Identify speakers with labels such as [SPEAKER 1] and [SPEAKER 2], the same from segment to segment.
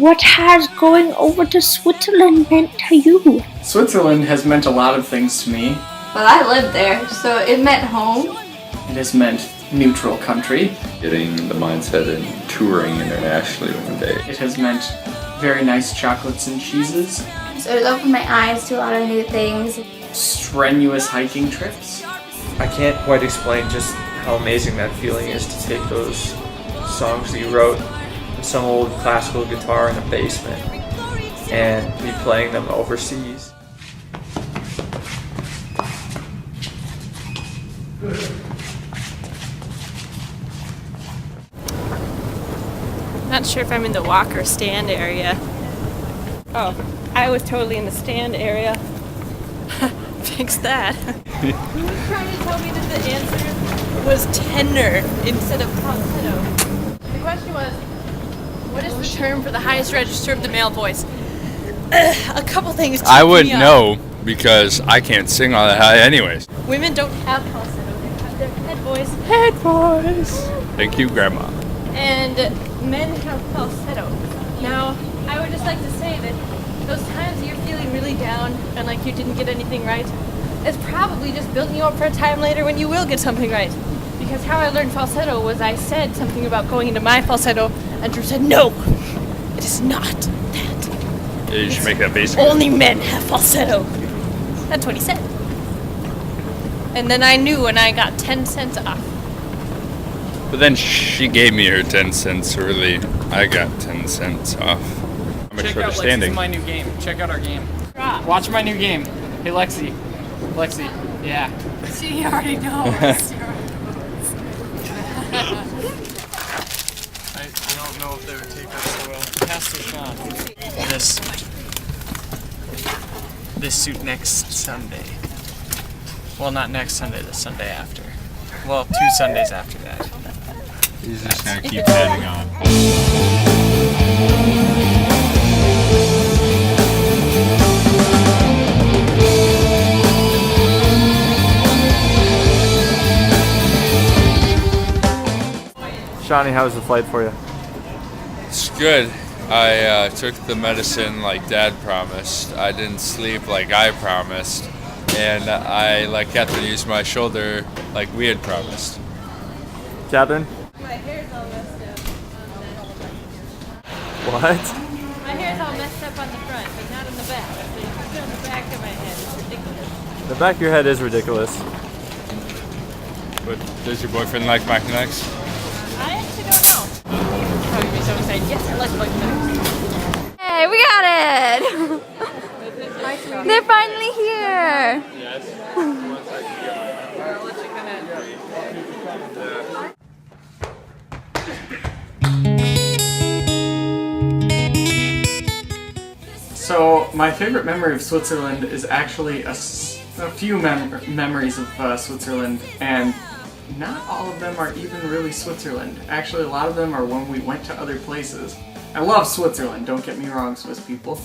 [SPEAKER 1] what has going over to Switzerland meant to you?
[SPEAKER 2] Switzerland has meant a lot of things to me.
[SPEAKER 3] Well, I lived there, so it meant home.
[SPEAKER 2] It has meant neutral country.
[SPEAKER 4] Getting the mindset and touring internationally one day.
[SPEAKER 2] It has meant very nice chocolates and cheeses.
[SPEAKER 3] So it opened my eyes to a lot of new things.
[SPEAKER 2] Strenuous hiking trips.
[SPEAKER 5] I can't quite explain just how amazing that feeling is to take those songs that you wrote with some old classical guitar in a basement and be playing them overseas.
[SPEAKER 6] Not sure if I'm in the walk or stand area. Oh, I was totally in the stand area. Fix that. Who was trying to tell me that the answer was tenor instead of falsetto? The question was, what is the term for the highest register of the male voice? A couple things.
[SPEAKER 7] I wouldn't know because I can't sing all that high anyways.
[SPEAKER 6] Women don't have falsetto, they have their head voice. Head voice!
[SPEAKER 7] Thank you, Grandma.
[SPEAKER 6] And men have falsetto. Now, I would just like to say that those times that you're feeling really down and like you didn't get anything right, it's probably just building you up for a time later when you will get something right. Because how I learned falsetto was I said something about going into my falsetto, and Drew said, no, it is not that.
[SPEAKER 7] Yeah, you should make that basic.
[SPEAKER 6] Only men have falsetto. That's what he said. And then I knew and I got 10 cents off.
[SPEAKER 7] But then she gave me her 10 cents early. I got 10 cents off. How much
[SPEAKER 2] Check
[SPEAKER 7] for the
[SPEAKER 2] out
[SPEAKER 7] standing?
[SPEAKER 2] Lexi's my new game. Check out our game.
[SPEAKER 6] Drop.
[SPEAKER 2] Watch my new game. Hey Lexi. Lexi. Yeah.
[SPEAKER 6] She already knows.
[SPEAKER 2] I don't know if they would take that so well. Pastor Sean. This suit next Sunday. Well, not next Sunday, the Sunday after. Well, 2 Sundays after that.
[SPEAKER 7] He's just gonna keep adding on.
[SPEAKER 5] Shawnee, how was the flight for you?
[SPEAKER 7] It's good. I took the medicine like Dad promised. I didn't sleep like I promised, and I let Catherine use my shoulder like we had promised.
[SPEAKER 5] Catherine?
[SPEAKER 6] My hair's all messed up on
[SPEAKER 5] What?
[SPEAKER 6] My hair's all messed up on the front, but not on the back. So you put it on the back of my head. It's ridiculous.
[SPEAKER 5] The back of your head is ridiculous.
[SPEAKER 7] But does your boyfriend like Mac and X?
[SPEAKER 6] I actually don't know. You're probably be so excited. Yes, I like Mike.
[SPEAKER 3] Hey, we got it! They're finally here!
[SPEAKER 2] So, my favorite memory of Switzerland is actually a few memories of Switzerland, and not all of them are even really Switzerland. Actually, a lot of them are when we went to other places. I love Switzerland, don't get me wrong, Swiss people.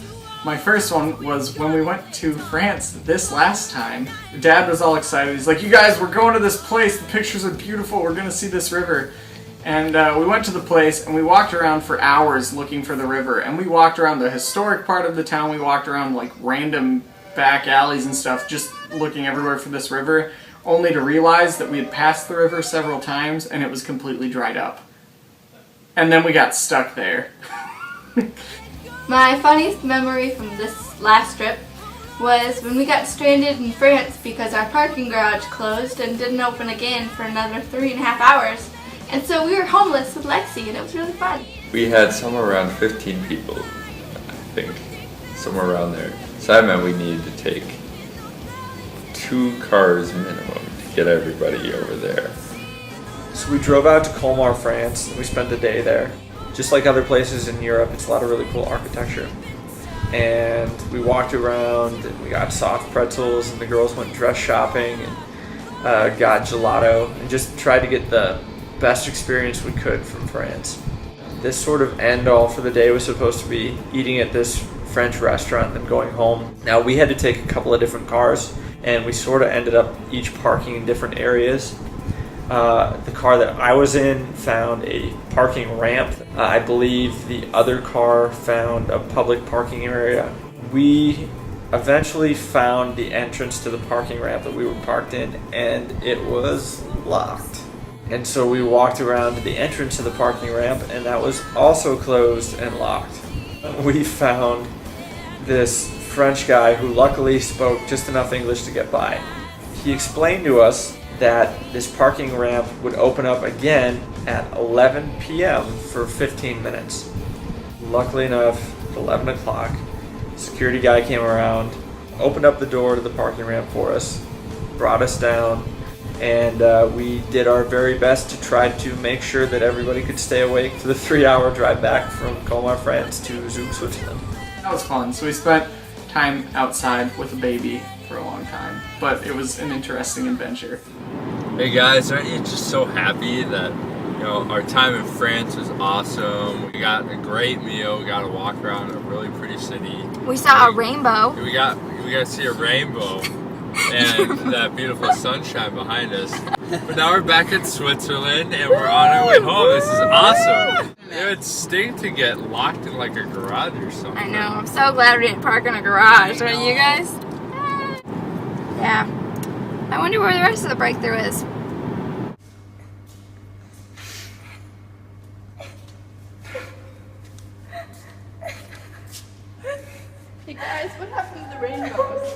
[SPEAKER 2] My first one was when we went to France this last time. Dad was all excited. He's like, you guys, we're going to this place. The pictures are beautiful. We're going to see this river. And we went to the place and we walked around for hours looking for the river. And we walked around the historic part of the town. We walked around like random back alleys and stuff, just looking everywhere for this river, only to realize that we had passed the river several times and it was completely dried up. And then we got stuck there.
[SPEAKER 3] My funniest memory from this last trip was when we got stranded in France because our parking garage closed and didn't open again for another 3.5 hours. And so we were homeless with Lexi, and it was really fun.
[SPEAKER 4] We had somewhere around 15 people, I think, somewhere around there. So that meant we needed to take 2 cars minimum to get everybody over there.
[SPEAKER 5] So we drove out to Colmar, France, and we spent the day there. Just like other places in Europe, it's a lot of really cool architecture. And we walked around, and we got soft pretzels, and the girls went dress shopping, and got gelato, and just tried to get the best experience we could from France. This sort of end-all for the day was supposed to be eating at this French restaurant and then going home. Now, we had to take a couple of different cars, and we sort of ended up each parking in different areas. The car that I was in found a parking ramp. I believe the other car found a public parking area. We eventually found the entrance to the parking ramp that we were parked in, and it was locked. And so we walked around to the entrance to the parking ramp, and that was also closed and locked. We found this French guy who luckily spoke just enough English to get by. He explained to us that this parking ramp would open up again at 11 p.m. for 15 minutes. Luckily enough, at 11 o'clock, security guy came around, opened up the door to the parking ramp for us, brought us down, and we did our very best to try to make sure that everybody could stay awake for the 3-hour drive back from Colmar, France to Zug, Switzerland.
[SPEAKER 2] That was fun. So we spent time outside with a baby for a long time, but it was an interesting adventure.
[SPEAKER 7] Hey guys, aren't you just so happy that, you know, our time in France was awesome. We got a great meal, we got to walk around a really pretty city.
[SPEAKER 8] We saw a rainbow.
[SPEAKER 7] We got to see a rainbow and that beautiful sunshine behind us. But now we're back in Switzerland and we're on our way home. This is awesome. It would stink to get locked in like a garage or something.
[SPEAKER 8] I know. I'm so glad we didn't park in a garage. Aren't you guys? Yeah. I wonder where the rest of the breakthrough is.
[SPEAKER 3] Hey guys, what happened to the rainbows?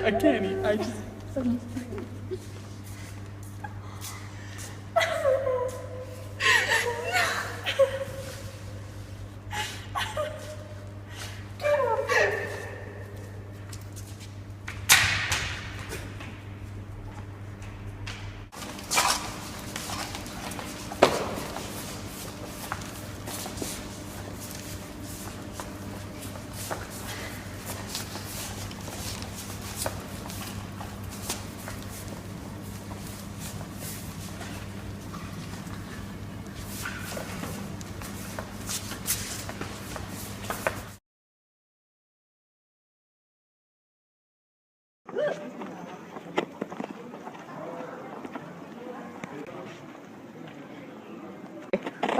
[SPEAKER 2] I can't eat. I just.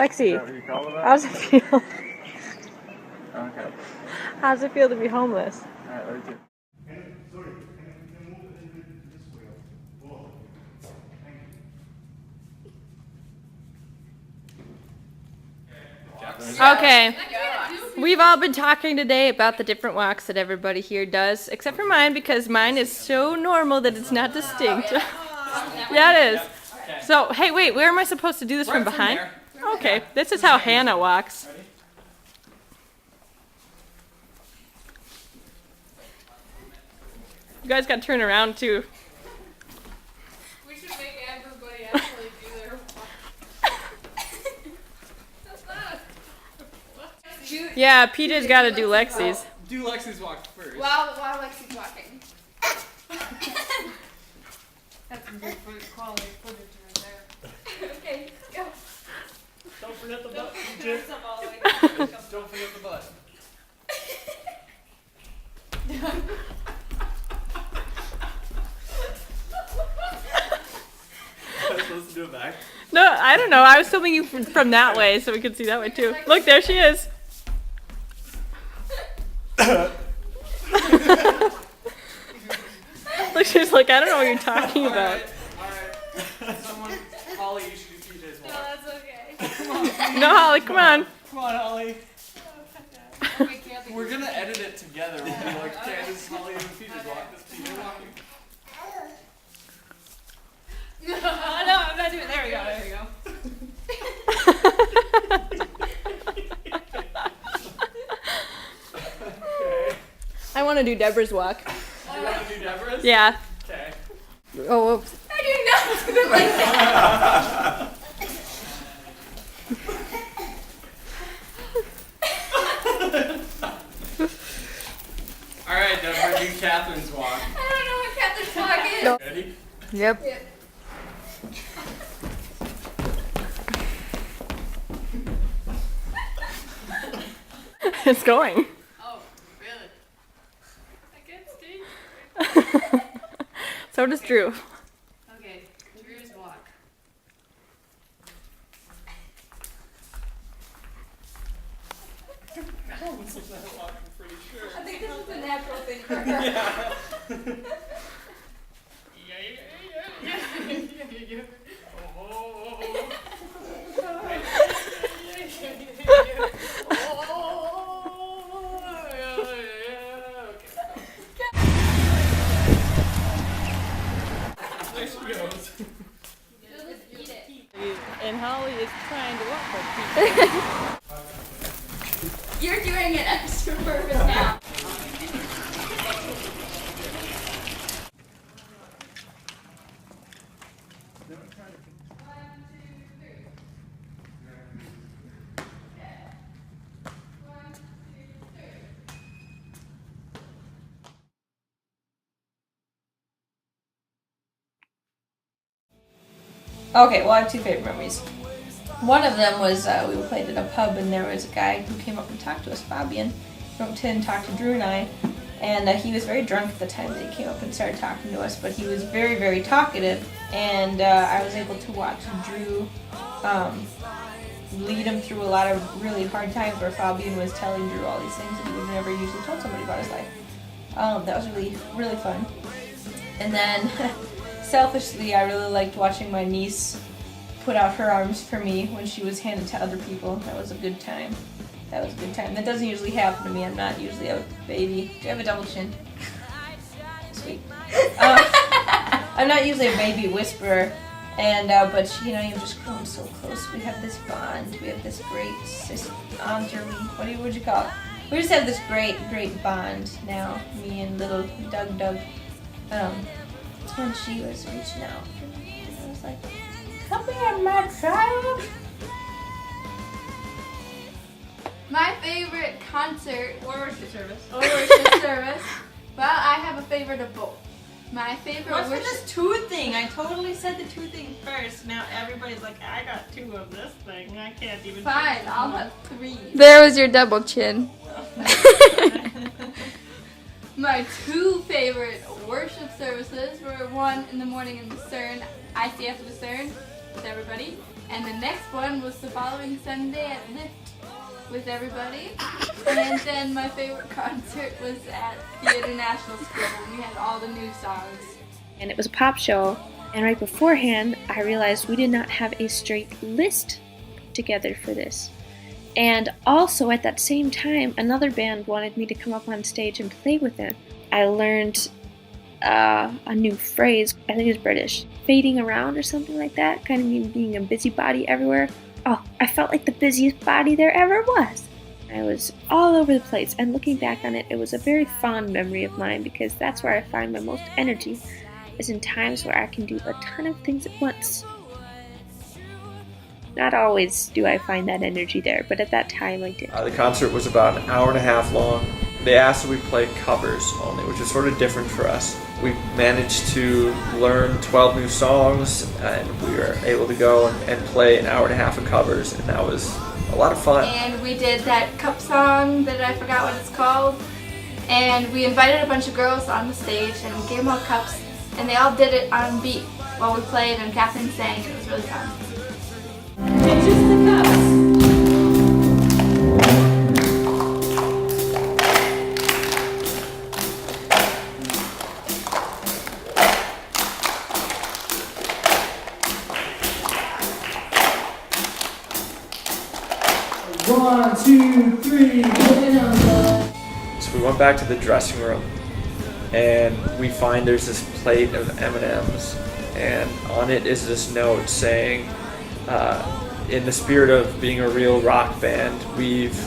[SPEAKER 6] Lexi, how's it feel?
[SPEAKER 2] Okay.
[SPEAKER 6] How's it feel to be homeless?
[SPEAKER 2] Alright, let me do.
[SPEAKER 6] Okay, we've all been talking today about the different walks that everybody here does, except for mine because mine is so normal that it's not distinct. Yeah, it is. So, hey, wait, where am I supposed to do this from behind? Okay, this is how Hannah walks. You guys got to turn around too.
[SPEAKER 3] We should make everybody actually do their walk.
[SPEAKER 6] Yeah, PJ's got to do Lexi's.
[SPEAKER 2] Do Lexi's walk first.
[SPEAKER 3] While Lexi's walking.
[SPEAKER 9] That's some good quality footage right there.
[SPEAKER 3] Okay, go.
[SPEAKER 2] Don't forget the butt. Don't forget the butt. Am I supposed to do it back?
[SPEAKER 6] No, I don't know. I was filming you from that way so we could see that way too. Look, there she is. Look, she's like, I don't know what you're talking about.
[SPEAKER 2] Alright. Someone, Holly, you should do PJ's walk.
[SPEAKER 3] No, that's okay.
[SPEAKER 6] No, Holly, come on.
[SPEAKER 2] Come on, Holly. We're gonna edit it together. We'll be like, okay, this is Holly and PJ's walk. This is PJ walking.
[SPEAKER 6] No, I'm not doing it. There we go. There we go.
[SPEAKER 2] Okay.
[SPEAKER 6] I want to do Deborah's walk.
[SPEAKER 2] You want to do Deborah's?
[SPEAKER 6] Yeah.
[SPEAKER 2] Okay.
[SPEAKER 6] Oh, whoops.
[SPEAKER 3] I do not do it like that.
[SPEAKER 2] Alright, Deborah, do Catherine's walk.
[SPEAKER 3] I don't know what Catherine's walk is.
[SPEAKER 6] No.
[SPEAKER 2] Ready?
[SPEAKER 6] Yep.
[SPEAKER 3] Yeah.
[SPEAKER 6] It's going.
[SPEAKER 9] Oh, really? I can't stay.
[SPEAKER 6] So does Drew.
[SPEAKER 9] Okay, Drew's walk.
[SPEAKER 3] I think this is a natural thing for her.
[SPEAKER 6] And Holly is trying to walk like people.
[SPEAKER 3] You're doing an extra purpose now.
[SPEAKER 10] Okay, well, I have two favorite memories. One of them was we played at a pub and there was a guy who came up and talked to us, Fabian, from and talked to Drew and I, and he was very drunk at the time that he came up and started talking to us, but he was very, very talkative, and I was able to watch Drew lead him through a lot of really hard times where Fabian was telling Drew all these things that he would have never usually told somebody about his life. That was really, really fun. And then selfishly, I really liked watching my niece put out her arms for me when she was handed to other people. That was a good time. That was a good time. That doesn't usually happen to me. I'm not usually a baby. Do you have a double chin? Sweet. I'm not usually a baby whisperer, and but you know, you've just grown so close. We have this bond. We have this great what would you call it? We just have this great bond now. Me and little Doug. When she was reaching out for me, and I was like, "Come here, my child."
[SPEAKER 3] My favorite concert
[SPEAKER 6] Or worship service.
[SPEAKER 3] or worship service. Well, I have a favorite of both. My favorite
[SPEAKER 6] What's with
[SPEAKER 3] worship.
[SPEAKER 6] this two thing? I totally said the two thing first. Now everybody's like, I got two of this thing. I can't even.
[SPEAKER 3] Fine, I'll have 3.
[SPEAKER 8] There was your double chin.
[SPEAKER 3] My 2 favorite worship services were one in the morning in Lucerne, ICF Lucerne, with everybody, and the next one was the following Sunday at Lift with everybody. And then my favorite concert was at the International School when we had all the new songs.
[SPEAKER 1] And it was a pop show. And right beforehand, I realized we did not have a straight list put together for this. And also at that same time, another band wanted me to come up on stage and play with them. I learned a new phrase, I think it's British, fading around or something like that, kind of mean being a busybody everywhere. Oh, I felt like the busiest body there ever was. I was all over the place, and looking back on it, it was a very fond memory of mine because that's where I find my most energy, is in times where I can do a ton of things at once. Not always do I find that energy there, but at that time I did.
[SPEAKER 5] The concert was about an hour and a half long. They asked that we play covers only, which is sort of different for us. We managed to learn 12 new songs, and we were able to go and play an hour and a half of covers, and that was a lot of fun.
[SPEAKER 3] And we did that cup song that I forgot what it's called. And we invited a bunch of girls on the stage and we gave them all cups, and they all did it on beat while we played, and Catherine sang, and it was really fun.
[SPEAKER 6] It's just the cups.
[SPEAKER 2] One, two, three.
[SPEAKER 5] So we went back to the dressing room, and we find there's this plate of M&Ms, and on it is this note saying, in the spirit of being a real rock band, we've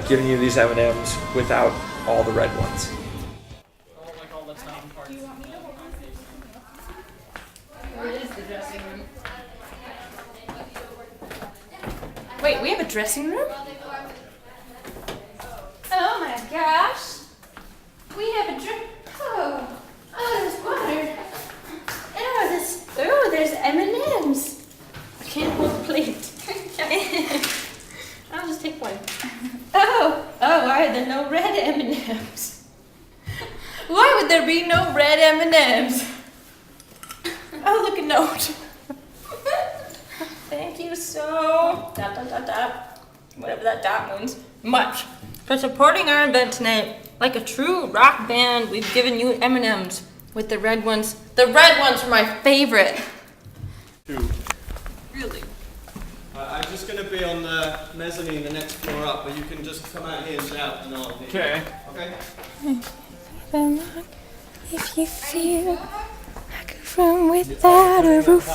[SPEAKER 5] given you these M&Ms without all the red ones.
[SPEAKER 6] Wait, we have a dressing room? Oh my gosh! We have a drink. Oh, there's water. There's M&Ms. I can't hold the plate. I'll just take one. Oh, there no red M&Ms? Why would there be no red M&Ms? Oh, look, a note. Thank you so... ... whatever that dot means. Much. For supporting our event tonight. Like a true rock band, we've given you M&Ms with the red ones. The red ones were my favorite. Really?
[SPEAKER 11] I'm just going to be on the mezzanine, the next floor up, but you can just come out here and shout and I'll hear.
[SPEAKER 2] Okay.
[SPEAKER 11] Okay?
[SPEAKER 6] If you feel like a room without a roof.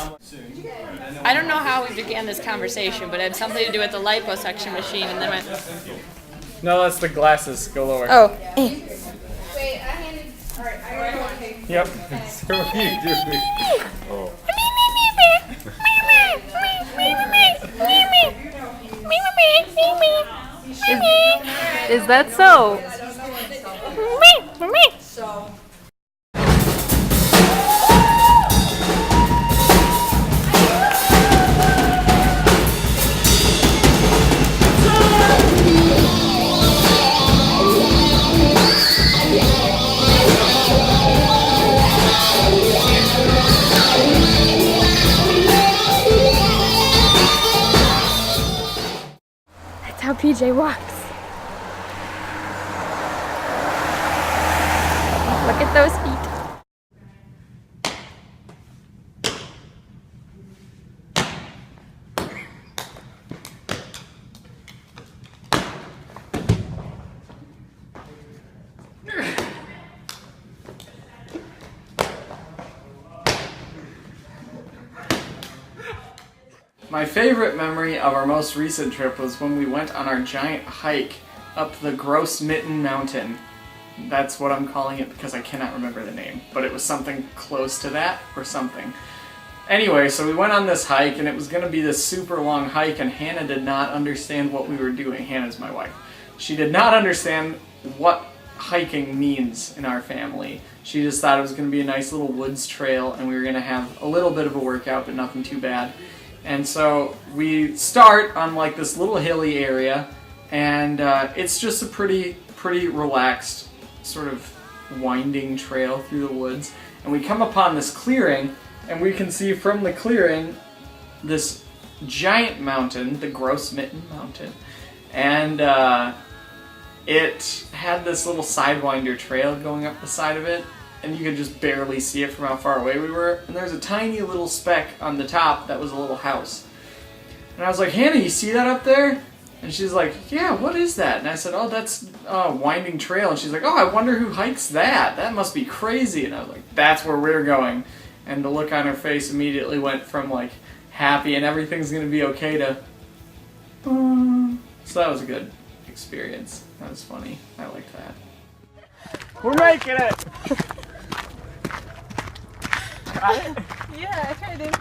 [SPEAKER 6] I don't know how we began this conversation, but it had something to do with the liposuction machine, and then went.
[SPEAKER 2] No, that's the glasses. Go lower.
[SPEAKER 6] Oh.
[SPEAKER 3] Wait, I handed. Alright, I already want to take.
[SPEAKER 2] Yep.
[SPEAKER 4] So what are you doing? Oh.
[SPEAKER 6] Is that so? That's how PJ walks. Look at those feet.
[SPEAKER 2] My favorite memory of our most recent trip was when we went on our giant hike up the Gross Mitten Mountain. That's what I'm calling it because I cannot remember the name, but it was something close to that or something. Anyway, so we went on this hike and it was going to be this super long hike and Hannah did not understand what we were doing. Hannah's my wife. She did not understand what hiking means in our family. She just thought it was going to be a nice little woods trail and we were going to have a little bit of a workout but nothing too bad. And so we start on like this little hilly area and it's just a pretty relaxed sort of winding trail through the woods. And we come upon this clearing and we can see from the clearing this giant mountain, the Gross Mitten Mountain. And it had this little sidewinder trail going up the side of it. And you could just barely see it from how far away we were. And there's a tiny little speck on the top that was a little house. And I was like, Hannah, you see that up there? And she's like, yeah, what is that? And I said, oh, that's a winding trail. And she's like, oh, I wonder who hikes that. That must be crazy. And I was like, that's where we're going. And the look on her face immediately went from like happy and everything's going to be okay to... So that was a good experience. That was funny. I liked that. We're making it!
[SPEAKER 6] Yeah, I tried it.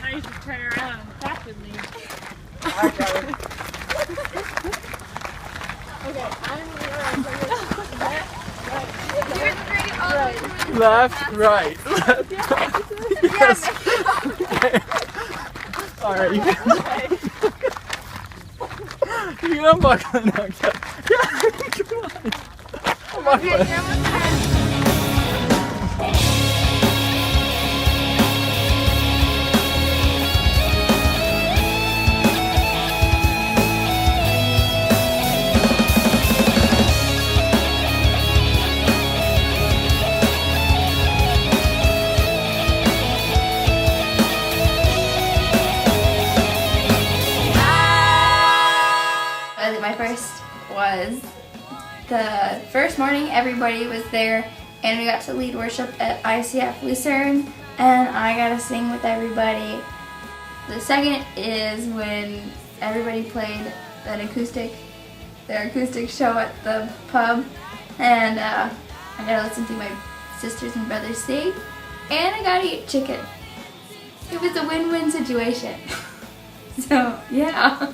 [SPEAKER 9] Now you should turn around and talk with me.
[SPEAKER 2] I got it.
[SPEAKER 9] Okay, I'm left, right.
[SPEAKER 2] Left, right. Left, right. Yes. Alright, you can unbuckle it now. Yeah, come on. Unbuckle it.
[SPEAKER 3] My first was the first morning. Everybody was there and we got to lead worship at ICF Lucerne and I got to sing with everybody. The second is when everybody played their acoustic show at the pub and I got to listen to my sisters and brothers sing and I got to eat chicken. It was a win-win situation. So yeah.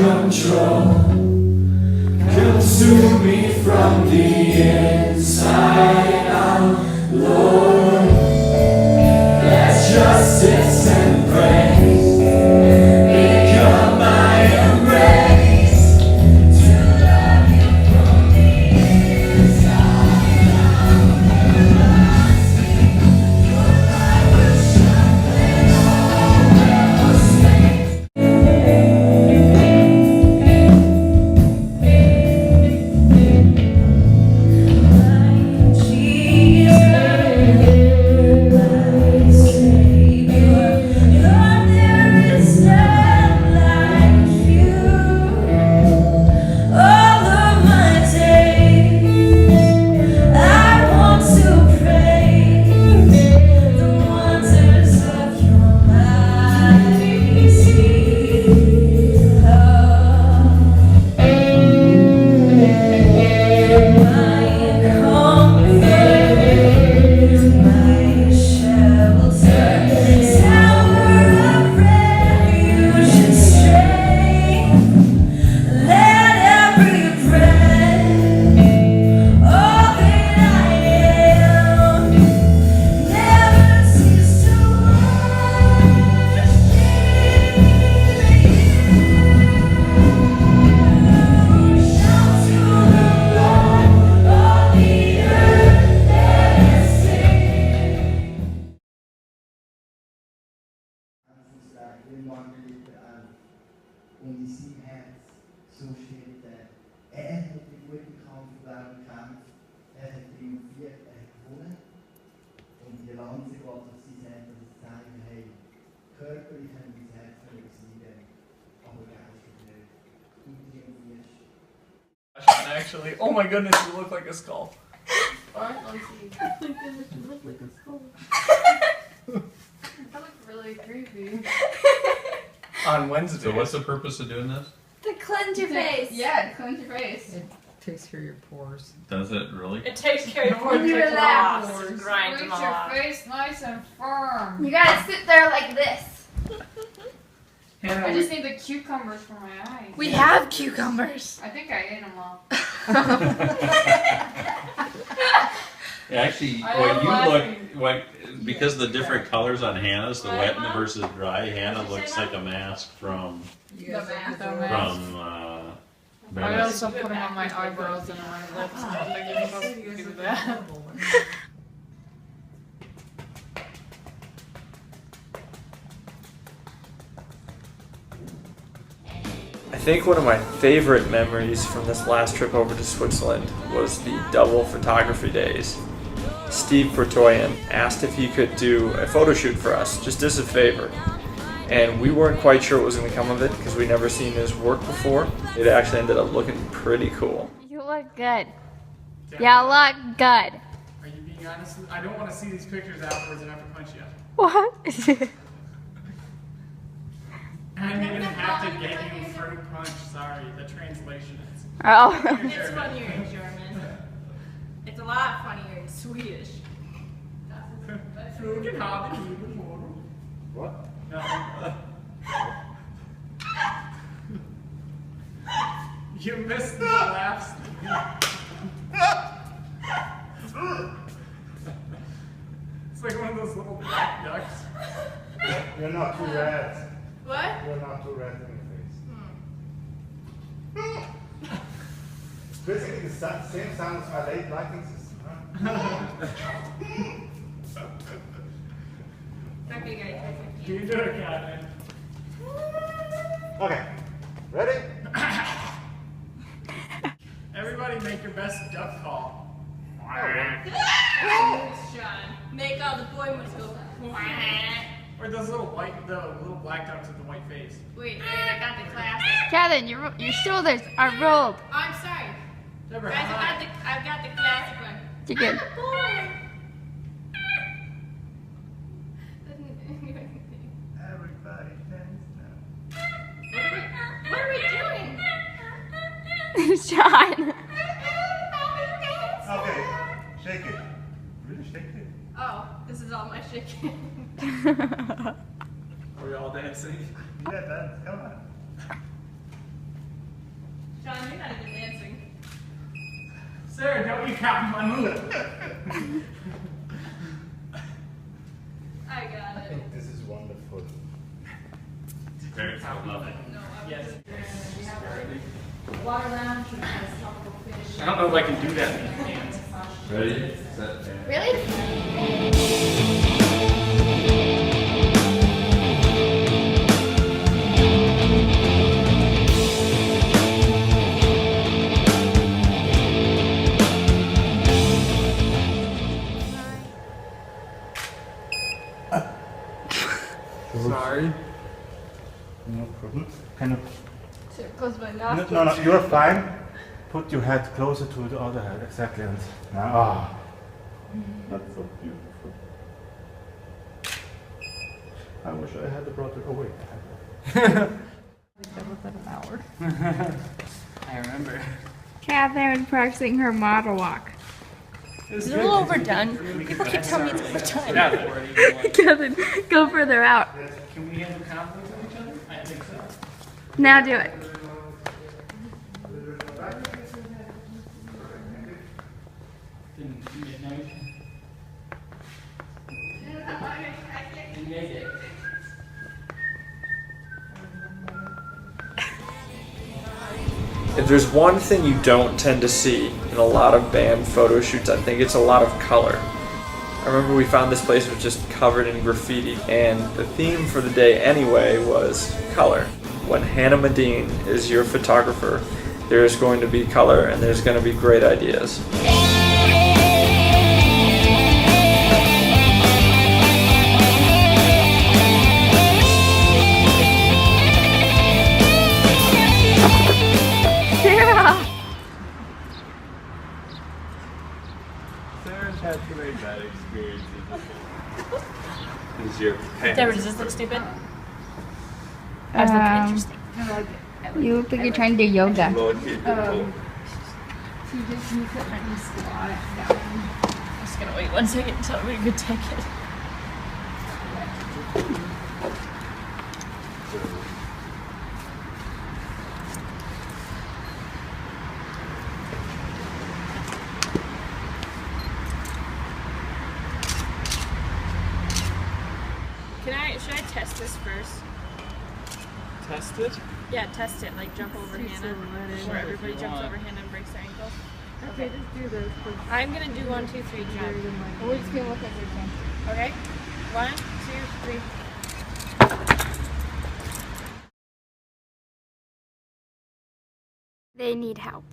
[SPEAKER 12] control. Consume me from the inside out, Lord. Let justice and praise become my embrace. To love you from the inside out. Your light will shine when all else fades.
[SPEAKER 13] Und in seinem Herz so steht, er hat den guten Kampf gekämpft, er hat triumphiert, er hat gewonnen. Und die Lanze geht auf sein Herz und sagen, hey, körperlich haben wir das Herz besiegen, aber geistlich nicht. Du triumphierst.
[SPEAKER 2] Actually, oh my goodness, you look like a skull.
[SPEAKER 9] What? Let me see. Oh my goodness, you look like a skull. That looks really creepy.
[SPEAKER 2] On Wednesday.
[SPEAKER 14] So what's the purpose of doing this?
[SPEAKER 3] To cleanse your face.
[SPEAKER 9] Yeah, to cleanse your face.
[SPEAKER 15] It takes care of your pores.
[SPEAKER 14] Does it really?
[SPEAKER 6] It takes care of your pores,
[SPEAKER 3] You
[SPEAKER 6] takes them
[SPEAKER 3] relax.
[SPEAKER 6] off, grinds them
[SPEAKER 9] Makes your
[SPEAKER 6] off.
[SPEAKER 9] face nice and firm.
[SPEAKER 3] You gotta sit there like this.
[SPEAKER 2] Hannah,
[SPEAKER 9] I just need the cucumbers for my eyes.
[SPEAKER 3] We have cucumbers.
[SPEAKER 9] I think I ate them all.
[SPEAKER 14] Actually,
[SPEAKER 9] I
[SPEAKER 14] when
[SPEAKER 9] am
[SPEAKER 14] you
[SPEAKER 9] laughing.
[SPEAKER 14] look, because of the different colors on Hannah's, the wet versus dry, Hannah looks like a mask from
[SPEAKER 9] I
[SPEAKER 14] Venice.
[SPEAKER 9] also put them on my eyebrows and on my lips. I don't think you're supposed to do that.
[SPEAKER 5] I think one of my favorite memories from this last trip over to Switzerland was the double photography days. Steve Pertoyan asked if he could do a photo shoot for us, just as a favor. And we weren't quite sure what was going to come of it because we'd never seen his work before. It actually ended up looking pretty cool.
[SPEAKER 8] You look good. You look good.
[SPEAKER 2] Are you being honest? I don't want to see these pictures afterwards and have to punch you.
[SPEAKER 8] What?
[SPEAKER 2] I didn't even have to get you fruit punch. Sorry, the translation is.
[SPEAKER 8] Oh.
[SPEAKER 6] It's funnier in German. It's a lot funnier in Swedish.
[SPEAKER 2] What? You missed the laughs. It's like one of those little black ducks.
[SPEAKER 13] You're not too red.
[SPEAKER 3] What?
[SPEAKER 13] You're not too red in the face. It's basically the same sound as my late lighting system.
[SPEAKER 2] You do it, Catherine.
[SPEAKER 13] Okay, ready?
[SPEAKER 2] Everybody make your best duck call.
[SPEAKER 6] Make all the boy ones go.
[SPEAKER 2] Or those the little black ducks with the white face.
[SPEAKER 6] Wait, I got the classic.
[SPEAKER 8] Kevin, your shoulders are rolled.
[SPEAKER 6] I'm sorry.
[SPEAKER 2] Deborah,
[SPEAKER 6] Guys,
[SPEAKER 2] hi.
[SPEAKER 6] I've got the classic one.
[SPEAKER 8] You're good.
[SPEAKER 13] Everybody dance now.
[SPEAKER 6] What are we doing?
[SPEAKER 8] Sean.
[SPEAKER 13] Okay, shake it. Really shake it.
[SPEAKER 6] Oh, this is all my shaking.
[SPEAKER 2] Are we all dancing?
[SPEAKER 13] Yeah, dance. Come on.
[SPEAKER 2] Sarah, don't you copy my move.
[SPEAKER 3] I got it.
[SPEAKER 13] I think this is wonderful.
[SPEAKER 14] Parents will love it.
[SPEAKER 2] Yes.
[SPEAKER 8] Water lounge, which has tropical fish.
[SPEAKER 2] I don't know if I can do that in hands.
[SPEAKER 4] Ready? Set.
[SPEAKER 3] Really?
[SPEAKER 2] Sorry.
[SPEAKER 13] No problem. Kind of.
[SPEAKER 3] Close my
[SPEAKER 13] No,
[SPEAKER 3] nostrils.
[SPEAKER 13] no, you're fine. Put your head closer to the other head, exactly. And now, that's so beautiful. I wish I had brought it away.
[SPEAKER 8] Within an hour.
[SPEAKER 2] I remember.
[SPEAKER 8] Catherine practicing her model walk.
[SPEAKER 6] Is it a little overdone? People keep telling me it's overdone.
[SPEAKER 8] Catherine, go further out.
[SPEAKER 2] Can we have a compliment with each other? I think so.
[SPEAKER 8] Now do it.
[SPEAKER 2] Midnight. You made it.
[SPEAKER 5] If there's one thing you don't tend to see in a lot of band photo shoots, I think it's a lot of color. I remember we found this place was just covered in graffiti, and the theme for the day anyway was color. When Hannah Medine is your photographer, there's going to be color and there's going to be great ideas.
[SPEAKER 14] Sarah's had too many bad experiences. This is your
[SPEAKER 6] Sarah, does this look stupid? I was looking interesting.
[SPEAKER 8] You look like you're trying to do yoga.
[SPEAKER 6] You couldn't squat down. I'm just gonna wait 1 second until everybody could take it. Should I test this first?
[SPEAKER 2] Test it?
[SPEAKER 6] Yeah, test it. Like jump over Hannah. Where everybody jumps over Hannah and breaks their ankle.
[SPEAKER 8] Okay, just do this.
[SPEAKER 6] I'm gonna do 1, 2, 3 jump.
[SPEAKER 8] We're just gonna look at your thing.
[SPEAKER 6] Okay? 1, 2, 3.
[SPEAKER 8] They need help.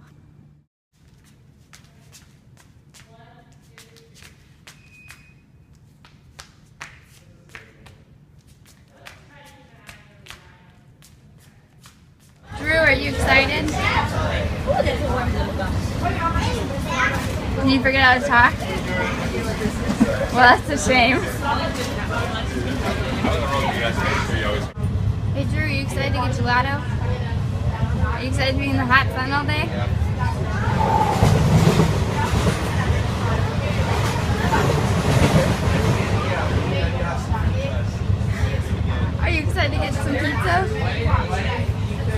[SPEAKER 8] Drew, are you excited? Did you forget how to talk? Well, that's a shame. Hey Drew, are you excited to get gelato? Are you excited to be in the hot sun all day? Are you excited to get some pizza?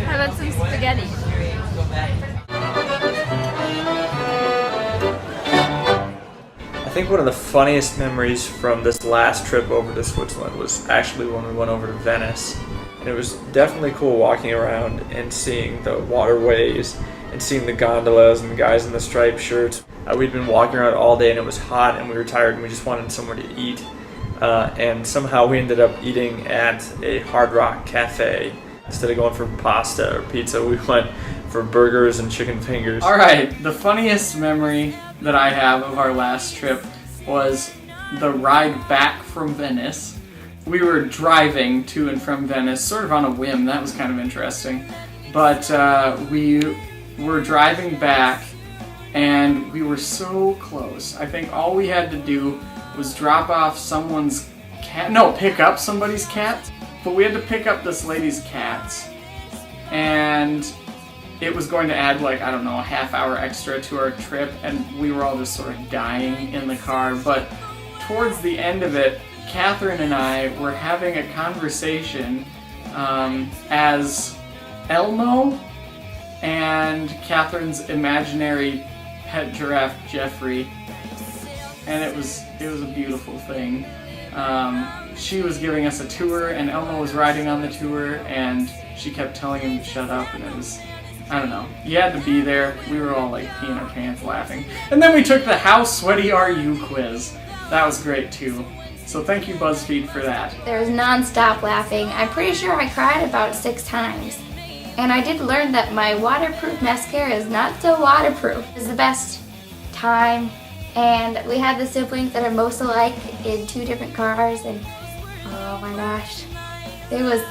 [SPEAKER 8] How about some spaghetti?
[SPEAKER 5] I think one of the funniest memories from this last trip over to Switzerland was actually when we went over to Venice. And it was definitely cool walking around and seeing the waterways and seeing the gondolas and the guys in the striped shirts. We'd been walking around all day and it was hot and we were tired and we just wanted somewhere to eat. And somehow we ended up eating at a Hard Rock Cafe. Instead of going for pasta or pizza, we went for burgers and chicken fingers.
[SPEAKER 2] Alright, the funniest memory that I have of our last trip was the ride back from Venice. We were driving to and from Venice, sort of on a whim. That was kind of interesting. But we were driving back and we were so close. I think all we had to do was drop off someone's cat. No, pick up somebody's cat. But we had to pick up this lady's cats. And it was going to add like, I don't know, a half hour extra to our trip. And we were all just sort of dying in the car. But towards the end of it, Catherine and I were having a conversation as Elmo and Catherine's imaginary pet giraffe Jeffrey, and it was a beautiful thing. She was giving us a tour, and Elmo was riding on the tour, and she kept telling him to shut up, and it was, I don't know, you had to be there. We were all like peeing our pants laughing. And then we took the How Sweaty Are You quiz. That was great too. So thank you, BuzzFeed, for that.
[SPEAKER 8] There was non-stop laughing. I'm pretty sure I cried about 6 times. And I did learn that my waterproof mascara is not so waterproof. It was the best time. And we had the siblings that are most alike in 2 different cars, and oh my gosh, it was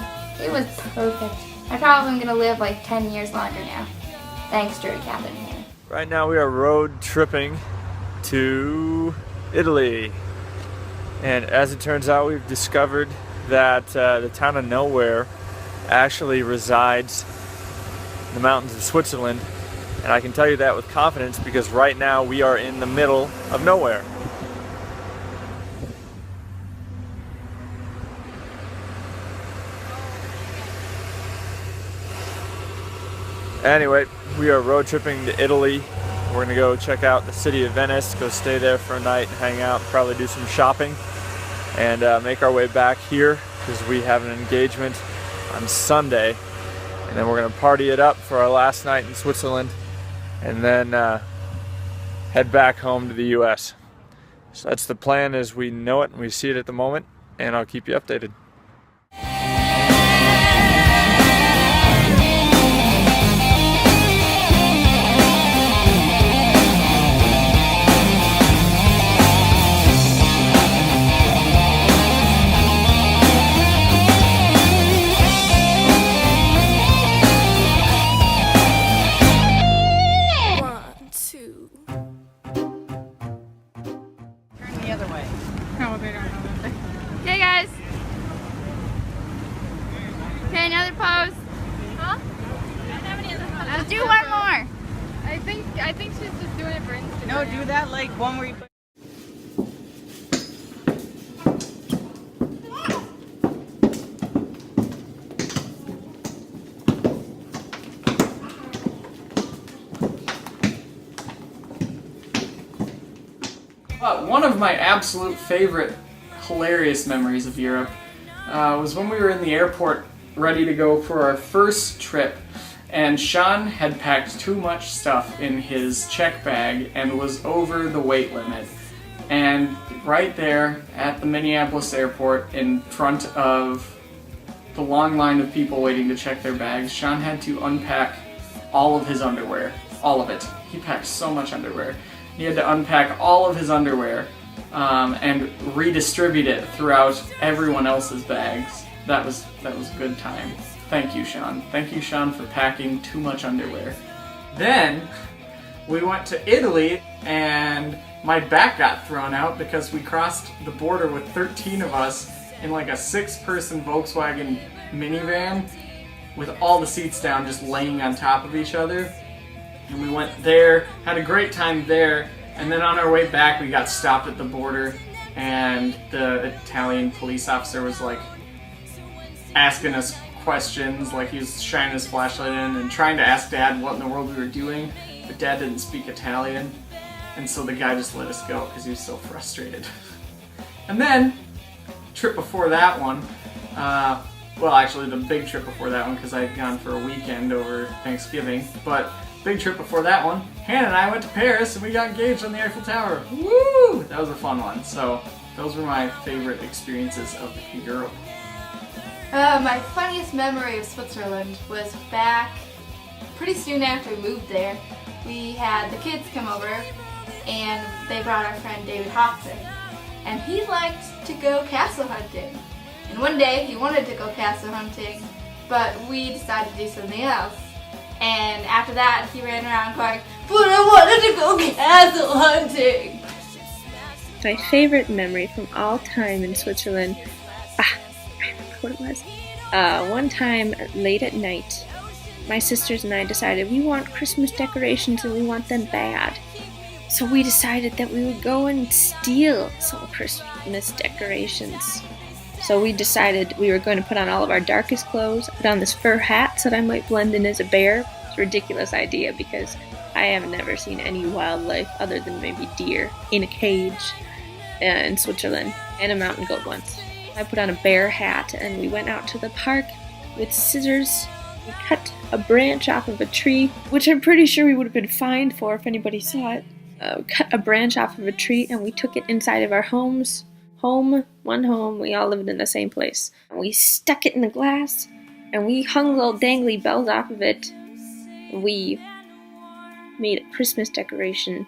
[SPEAKER 8] perfect. I probably am gonna live like 10 years longer now. Thanks, Drew, Catherine, and Hannah.
[SPEAKER 5] Right now we are road tripping to Italy. And as it turns out, we've discovered that the town of Nowhere actually resides in the mountains of Switzerland. And I can tell you that with confidence because right now we are in the middle of nowhere. Anyway, we are road tripping to Italy. We're gonna go check out the city of Venice, go stay there for a night, hang out, probably do some shopping, and make our way back here because we have an engagement on Sunday. And then we're gonna party it up for our last night in Switzerland, and then head back home to the US. So that's the plan as we know it and we see it at the moment, and I'll keep you updated.
[SPEAKER 8] Okay, guys. Okay, another pose. Huh? I don't have any other poses. Let's do one more.
[SPEAKER 9] I think she's just doing it for Instagram.
[SPEAKER 15] No, do that like one where you put.
[SPEAKER 2] One of my absolute favorite hilarious memories of Europe was when we were in the airport ready to go for our first trip, and Sean had packed too much stuff in his check bag and was over the weight limit. And right there at the Minneapolis airport in front of the long line of people waiting to check their bags, Sean had to unpack all of his underwear. All of it. He packed so much underwear. He had to unpack all of his underwear and redistribute it throughout everyone else's bags. That was a good time. Thank you, Sean. Thank you, Sean, for packing too much underwear. Then we went to Italy, and my back got thrown out because we crossed the border with 13 of us in like a 6-person Volkswagen minivan with all the seats down, just laying on top of each other. And we went there, had a great time there, and then on our way back we got stopped at the border, and the Italian police officer was like asking us questions, like he was shining his flashlight in and trying to ask Dad what in the world we were doing, but Dad didn't speak Italian, and so the guy just let us go because he was so frustrated. And then, trip before that one, well actually the big trip before that one because I had gone for a weekend over Thanksgiving, but big trip before that one, Hannah and I went to Paris and we got engaged on the Eiffel Tower. Woo! That was a fun one. So those were my favorite experiences of Europe.
[SPEAKER 3] My funniest memory of Switzerland was back pretty soon after we moved there. We had the kids come over and they brought our friend David Hobson. And he liked to go castle hunting. And one day he wanted to go castle hunting, but we decided to do something else. And after that, he ran around going, "But I wanted to go castle hunting!"
[SPEAKER 1] My favorite memory from all time in Switzerland, I remember what it was. One time, late at night, my sisters and I decided we want Christmas decorations and we want them bad. So we decided that we would go and steal some Christmas decorations. So we decided we were going to put on all of our darkest clothes, put on this fur hat so that I might blend in as a bear. ridiculous idea because I have never seen any wildlife other than maybe deer in a cage in Switzerland, and a mountain goat once. I put on a bear hat and we went out to the park with scissors. We cut a branch off of a tree, which I'm pretty sure we would have been fined for if anybody saw it. Cut a branch off of a tree and we took it inside of our homes. One home, we all lived in the same place. We stuck it in the glass and we hung little dangly bells off of it. We made a Christmas decoration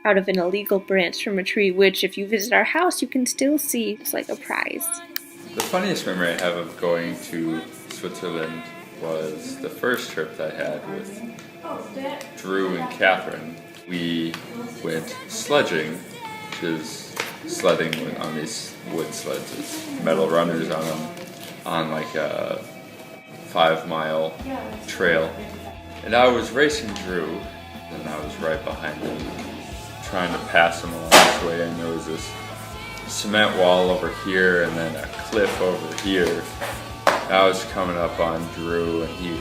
[SPEAKER 1] out of an illegal branch from a tree, which if you visit our house, you can still see. It's like a prize.
[SPEAKER 4] The funniest memory I have of going to Switzerland was the first trip that I had with Drew and Catherine. We went sledging, which is sledding on these wood sleds with metal runners on them, on like a 5-mile trail. And I was racing Drew, and I was right behind him, trying to pass him along this way, and there was this cement wall over here and then a cliff over here. I was coming up on Drew and he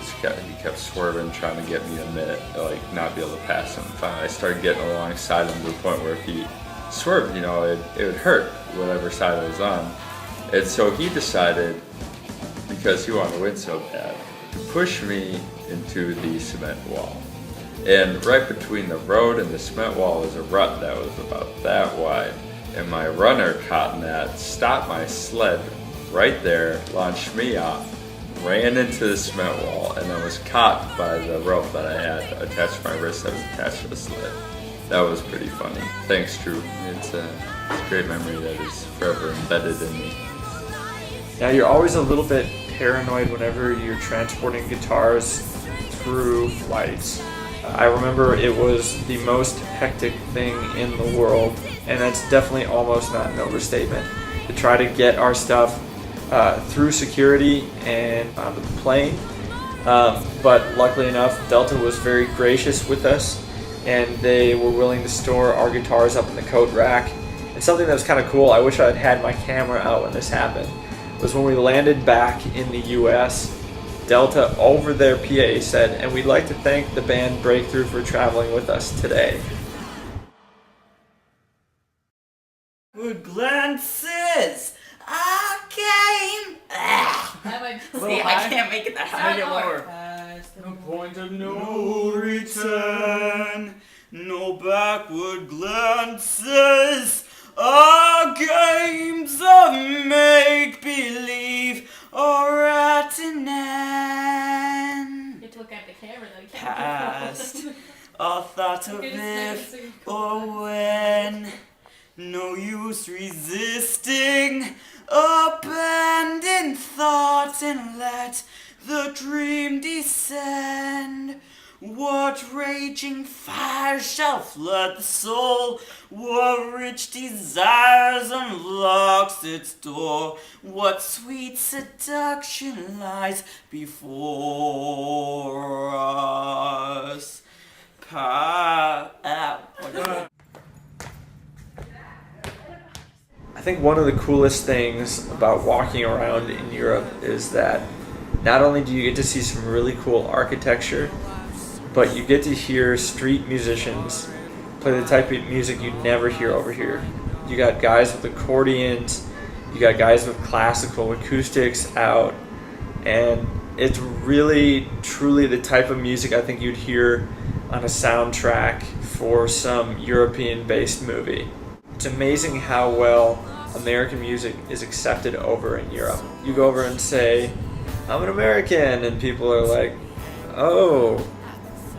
[SPEAKER 4] kept swerving, trying to get me to not be able to pass him. Finally, I started getting alongside him to the point where if he swerved, it would hurt whatever side I was on. And so he decided, because he wanted to win so bad, to push me into the cement wall. And right between the road and the cement wall was a rut that was about that wide. And my runner caught in that, stopped my sled right there, launched me off, ran into the cement wall, and then was caught by the rope that I had attached to my wrist that was attached to the sled. That was pretty funny. Thanks, Drew. It's a great memory that is forever embedded in me.
[SPEAKER 5] Now, you're always a little bit paranoid whenever you're transporting guitars through flights. I remember it was the most hectic thing in the world, and that's definitely almost not an overstatement, to try to get our stuff through security and on the plane. But luckily enough, Delta was very gracious with us, and they were willing to store our guitars up in the coat rack. And something that was kind of cool, I wish I had had my camera out when this happened, was when we landed back in the US, Delta over their PA said, "And we'd like to thank the band Breakthrough for traveling with us today."
[SPEAKER 12] Good glances. I came.
[SPEAKER 15] See, I can't make it that high.
[SPEAKER 12] Make it lower. No point of no return. No backward glances. Our games of make-believe are at an end.
[SPEAKER 3] You have to look at the camera though. You can't
[SPEAKER 12] Past a thought of if or when. No use resisting. Abandon thought and let the dream descend. What raging fire shall flood the soul? What rich desires unlocks its door? What sweet seduction lies before us?
[SPEAKER 5] I think one of the coolest things about walking around in Europe is that not only do you get to see some really cool architecture, but you get to hear street musicians play the type of music you'd never hear over here. You got guys with accordions, you got guys with classical acoustics out, and it's really, truly the type of music I think you'd hear on a soundtrack for some European-based movie. It's amazing how well American music is accepted over in Europe. You go over and say, "I'm an American," and people are like, "Oh,"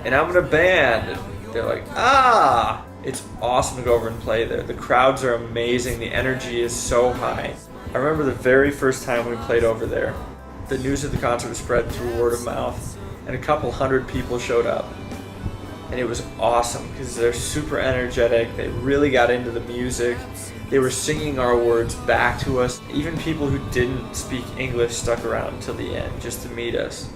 [SPEAKER 5] and "I'm in a band," and they're like, "Ah!" It's awesome to go over and play there. The crowds are amazing, the energy is so high. I remember the very first time we played over there, the news of the concert was spread through word of mouth, and a couple hundred people showed up. And it was awesome because they're super energetic. They really got into the music. They were singing our words back to us. Even people who didn't speak English stuck around till the end just to meet us.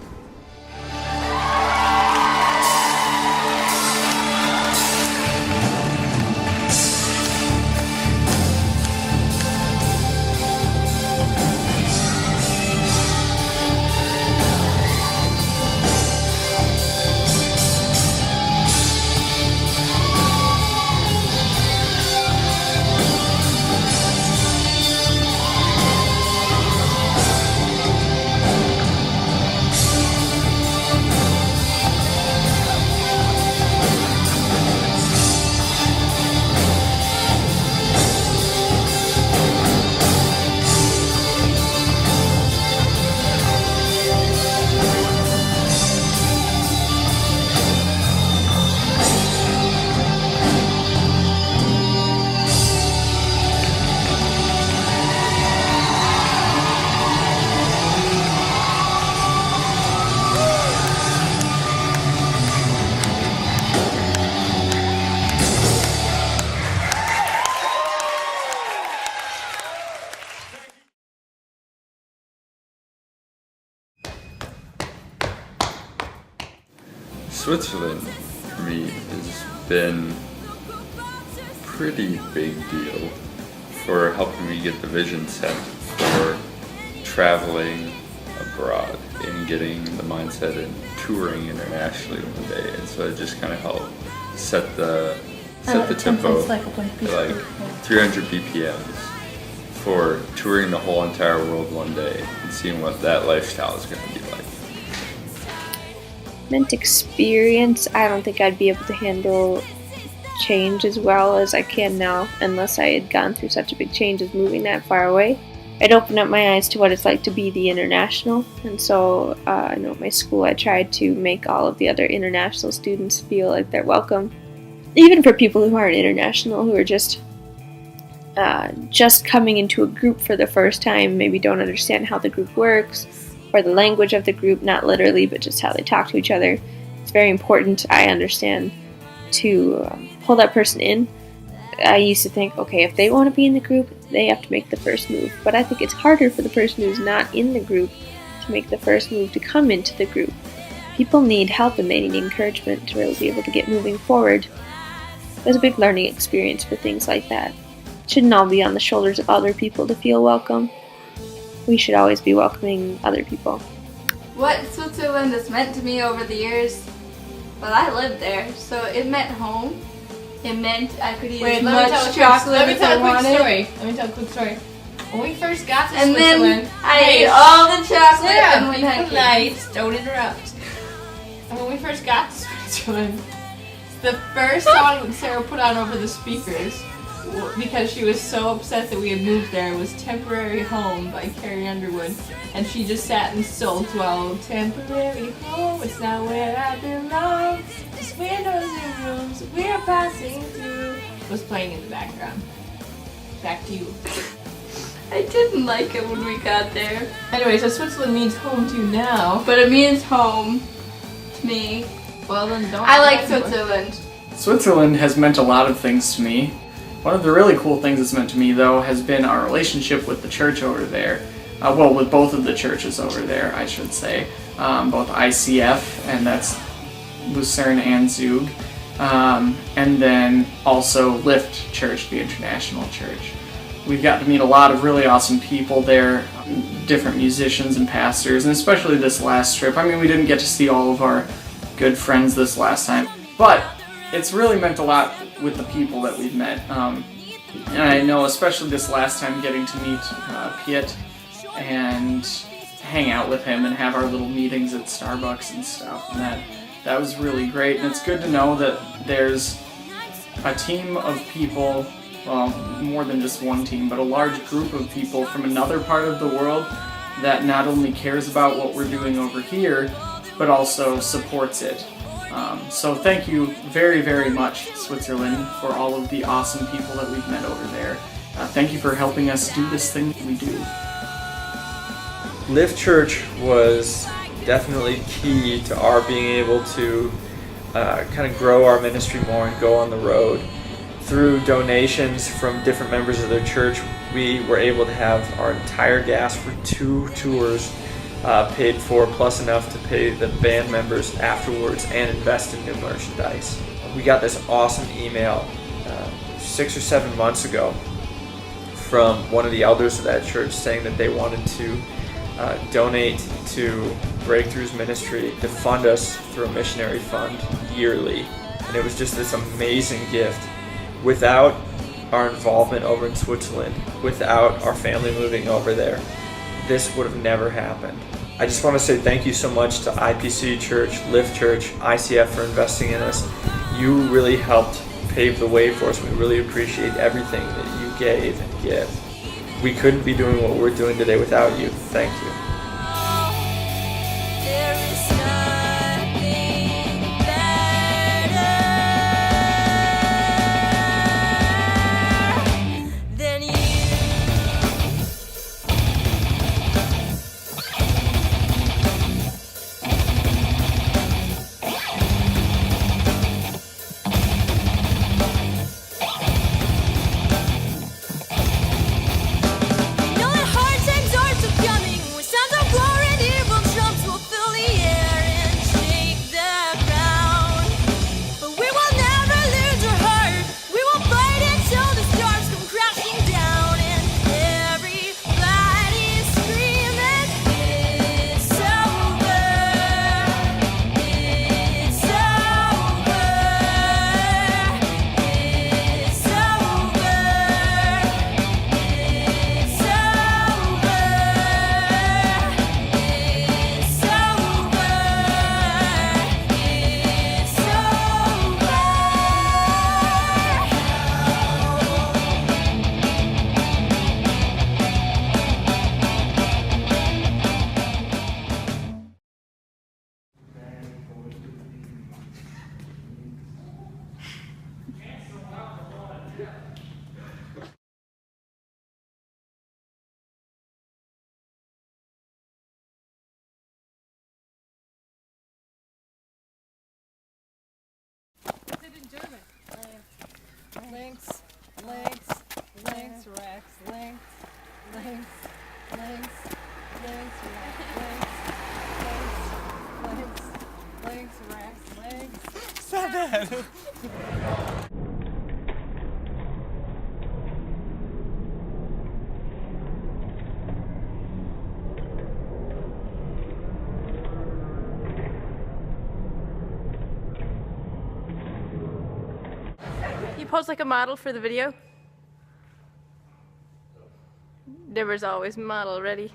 [SPEAKER 4] Switzerland for me has been a pretty big deal for helping me get the vision set for traveling abroad and getting the mindset and touring internationally one day. And so it just kind of helped set the tempo
[SPEAKER 10] It's like a bunch of people.
[SPEAKER 4] like 300 BPMs for touring the whole entire world one day and seeing what that lifestyle is going to be like.
[SPEAKER 1] Meant experience, I don't think I'd be able to handle change as well as I can now unless I had gone through such a big change as moving that far away. It opened up my eyes to what it's like to be the international, and so I know at my school I tried to make all of the other international students feel like they're welcome, even for people who aren't international, who are just coming into a group for the first time, maybe don't understand how the group works or the language of the group, not literally, but just how they talk to each other. It's very important, I understand, to pull that person in. I used to think, okay, if they want to be in the group, they have to make the first move. But I think it's harder for the person who's not in the group to make the first move to come into the group. People need help and they need encouragement to really be able to get moving forward. There's a big learning experience for things like that. It shouldn't all be on the shoulders of other people to feel welcome. We should always be welcoming other people.
[SPEAKER 3] What Switzerland has meant to me over the years, well, I lived there, so it meant home. It meant I could eat as much chocolate
[SPEAKER 10] Let me
[SPEAKER 3] as
[SPEAKER 10] tell
[SPEAKER 3] I
[SPEAKER 10] a quick
[SPEAKER 3] wanted.
[SPEAKER 10] story. Let me tell a quick story. When we first got to
[SPEAKER 3] And
[SPEAKER 10] Switzerland,
[SPEAKER 3] then I ate all the chocolate
[SPEAKER 10] Sarah,
[SPEAKER 3] and went
[SPEAKER 10] be
[SPEAKER 3] hiking.
[SPEAKER 10] polite. Don't interrupt. And when we first got to Switzerland, the first song that Sarah put on over the speakers, because she was so upset that we had moved there, was Temporary Home by Carrie Underwood. And she just sat and soul dwelled. Temporary home, it's not where I belong. Just windows and rooms we're passing through. Was playing in the background. Back to you.
[SPEAKER 3] I didn't like it when we got there.
[SPEAKER 10] Anyway, so Switzerland means home to you now.
[SPEAKER 3] But it means home to me.
[SPEAKER 10] Well, then don't.
[SPEAKER 3] I like Switzerland.
[SPEAKER 2] Switzerland has meant a lot of things to me. One of the really cool things it's meant to me, though, has been our relationship with the church over there. Well, with both of the churches over there, I should say. Both ICF, and that's Lucerne and Zug. And then also Lift Church, the international church. We've got to meet a lot of really awesome people there, different musicians and pastors, and especially this last trip. I mean, we didn't get to see all of our good friends this last time, but it's really meant a lot with the people that we've met. And I know especially this last time getting to meet Piet and hang out with him and have our little meetings at Starbucks and stuff, and that was really great. And it's good to know that there's a team of people, well, more than just one team, but a large group of people from another part of the world that not only cares about what we're doing over here, but also supports it. So thank you very, very much, Switzerland, for all of the awesome people that we've met over there. Thank you for helping us do this thing that we do.
[SPEAKER 5] Lift Church was definitely key to our being able to kind of grow our ministry more and go on the road. Through donations from different members of their church, we were able to have our entire gas for 2 tours paid for, plus enough to pay the band members afterwards and invest in new merchandise. We got this awesome email 6 or 7 months ago from one of the elders of that church saying that they wanted to donate to Breakthroughs Ministry to fund us through a missionary fund yearly. And it was just this amazing gift. Without our involvement over in Switzerland, without our family moving over there, this would have never happened. I just want to say thank you so much to IPC Church, Lift Church, ICF for investing in us. You really helped pave the way for us. We really appreciate everything that you gave and give. We couldn't be doing what we're doing today without you. Thank you.
[SPEAKER 9] Links, links, links, Rex, links, links, links, links, links, links, links, Rex, links.
[SPEAKER 2] Stop that!
[SPEAKER 6] You pose like a model for the video? Deborah's always model ready.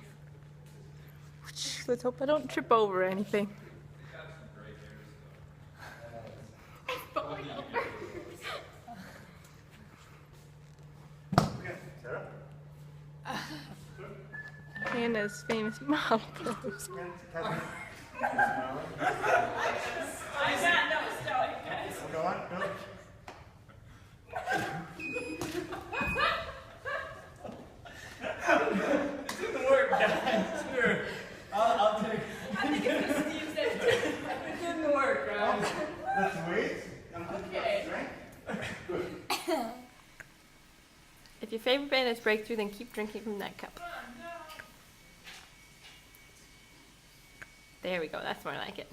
[SPEAKER 6] Let's hope I don't trip over anything. Hannah's famous model pose.
[SPEAKER 15] I got no story, guys.
[SPEAKER 2] Go on, go.
[SPEAKER 12] It didn't work, guys. Here, I'll take it.
[SPEAKER 15] I think it's what Steve said. It didn't work, guys.
[SPEAKER 2] Let's wait.
[SPEAKER 15] Okay.
[SPEAKER 6] If your favorite band is Breakthrough, then keep drinking from that cup. There we go, that's more like it.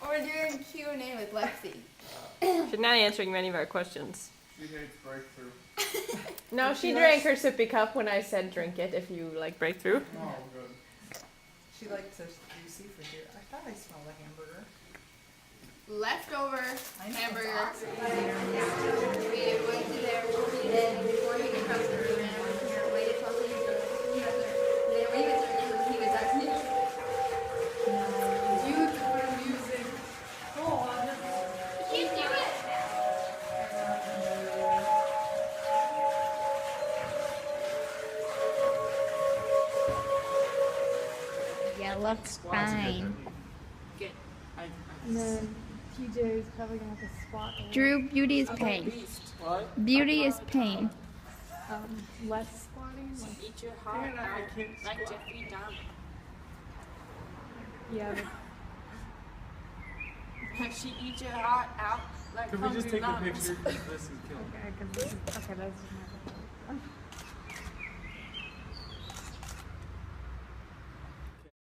[SPEAKER 3] We're doing Q&A with Lexi.
[SPEAKER 6] She's not answering many of our questions.
[SPEAKER 2] She hates Breakthrough.
[SPEAKER 6] No, she drank her sippy cup when I said drink it if you like Breakthrough.
[SPEAKER 2] Oh, good.
[SPEAKER 9] She liked to do seafood here. I thought I smelled a hamburger.
[SPEAKER 3] Leftover hamburger.
[SPEAKER 8] Yeah. We went to there, and before he could come to the room, and I went here, waited till he was done. Then when he was done, he was asking me.
[SPEAKER 9] Beautiful music.
[SPEAKER 8] You can't do it. Yeah, looks fine.
[SPEAKER 15] Good.
[SPEAKER 9] And then TJ is probably gonna have to spot me.
[SPEAKER 8] Drew, beauty is pain.
[SPEAKER 11] What?
[SPEAKER 8] Beauty is pain.
[SPEAKER 9] Less spotting. Like,
[SPEAKER 15] Eat your heart out like Jeffrey Dahmer.
[SPEAKER 9] yeah,
[SPEAKER 15] If she eats your heart out like
[SPEAKER 2] Could we just
[SPEAKER 15] hungry
[SPEAKER 2] take a
[SPEAKER 15] llamas.
[SPEAKER 2] picture? This is killing me.
[SPEAKER 9] okay, because this is, okay, that's just my